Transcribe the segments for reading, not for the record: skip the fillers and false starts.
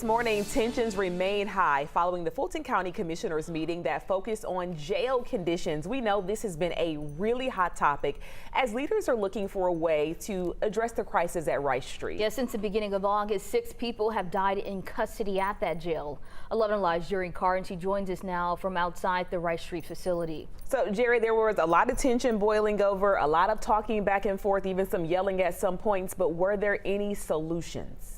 This morning, tensions remain high following the Fulton County Commissioners meeting that focused on jail conditions. We know this has been a really hot topic as leaders are looking for a way to address the crisis at Rice Street. Yes, since the beginning of August, 6 people have died in custody at that jail. 11 Alive's Jerry Carr, and she joins us now from outside the Rice Street facility. So, Jerry, there was a lot of tension boiling over, a lot of talking back and forth, even some yelling at some points, but were there any solutions?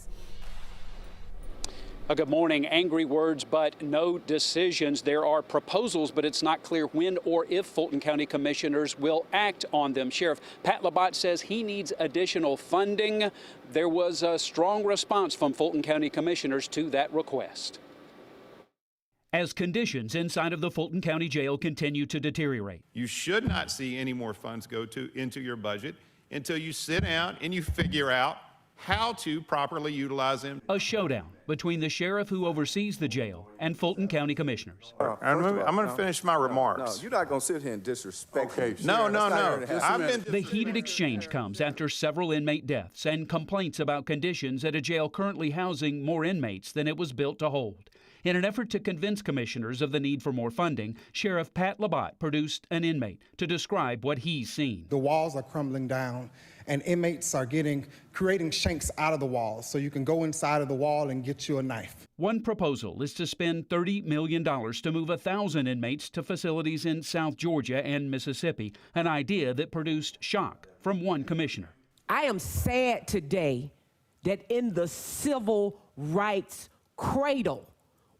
Good morning. Angry words, but no decisions. There are proposals, but it's not clear when or if Fulton County commissioners will act on them. Sheriff Pat Labatt says he needs additional funding. There was a strong response from Fulton County commissioners to that request. As conditions inside of the Fulton County Jail continue to deteriorate, you should not see any more funds go into your budget until you sit down and you figure out how to properly utilize them. A showdown between the sheriff who oversees the jail and Fulton County commissioners. I'm going to finish my remarks. No, you're not going to sit here and disrespect. Okay, no. The heated exchange comes after several inmate deaths and complaints about conditions at a jail currently housing more inmates than it was built to hold. In an effort to convince commissioners of the need for more funding, Sheriff Pat Labatt produced an inmate to describe what he's seen. The walls are crumbling down and inmates are creating shanks out of the walls, so you can go inside of the wall and get you a knife. One proposal is to spend $30 million to move 1,000 inmates to facilities in South Georgia and Mississippi, an idea that produced shock from one commissioner. I am sad today that in the civil rights cradle,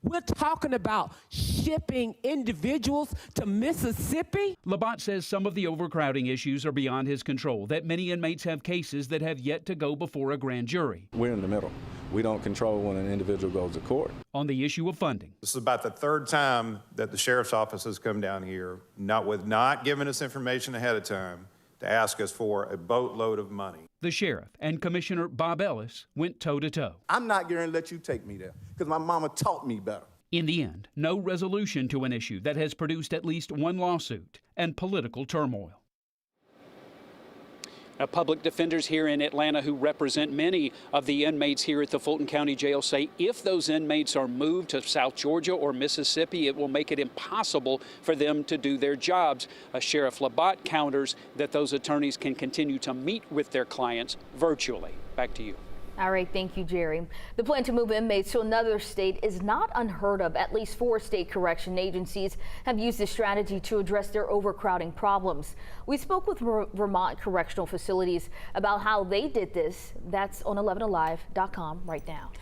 we're talking about shipping individuals to Mississippi. Labatt says some of the overcrowding issues are beyond his control, that many inmates have cases that have yet to go before a grand jury. We're in the middle. We don't control when an individual goes to court. On the issue of funding. This is about the third time that the sheriff's office has come down here, not giving us information ahead of time, to ask us for a boatload of money. The sheriff and Commissioner Bob Ellis went toe-to-toe. I'm not going to let you take me there because my mama taught me better. In the end, no resolution to an issue that has produced at least one lawsuit and political turmoil. Public defenders here in Atlanta who represent many of the inmates here at the Fulton County Jail say if those inmates are moved to South Georgia or Mississippi, it will make it impossible for them to do their jobs. Sheriff Labatt counters that those attorneys can continue to meet with their clients virtually. Back to you. All right, thank you, Jerry. The plan to move inmates to another state is not unheard of. At least 4 state correction agencies have used this strategy to address their overcrowding problems. We spoke with Vermont Correctional Facilities about how they did this. That's on 11alive.com right now.